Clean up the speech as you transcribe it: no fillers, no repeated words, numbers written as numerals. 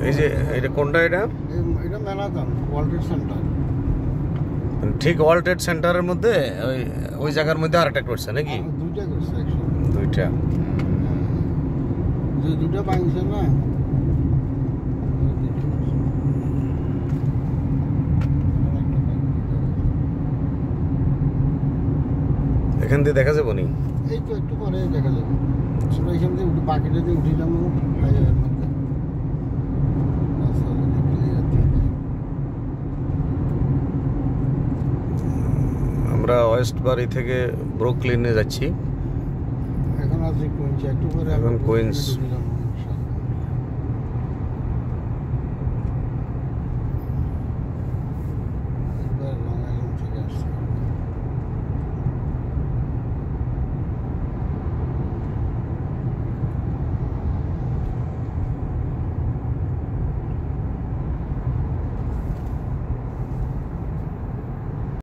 এই যে এটা কোনটা? এটা এটা ম্যারাথন ওয়ার্ল্ড ট্রেড সেন্টার। ঠিক ওয়ার্ল্ড ট্রেড সেন্টারের মধ্যে ওই জায়গার মধ্যে আরেকটা করছে নাকি? দুইটা করছে একসাথে। দুইটা যে দুইটা ভাঙছে না, এখান দিয়ে দেখা যাবো নি? এই তো একটু পরে দেখা যাবে। আসলে এখান দিয়ে উঠে বাকিটা দিয়ে উঠিলাম হাইওয়ের মধ্যে। আমরা ওয়েস্ট বাড়ি থেকে ব্রুকলিনে যাচ্ছি। এখন আছি কুইন্স, একটু পরে এখন কুইন্স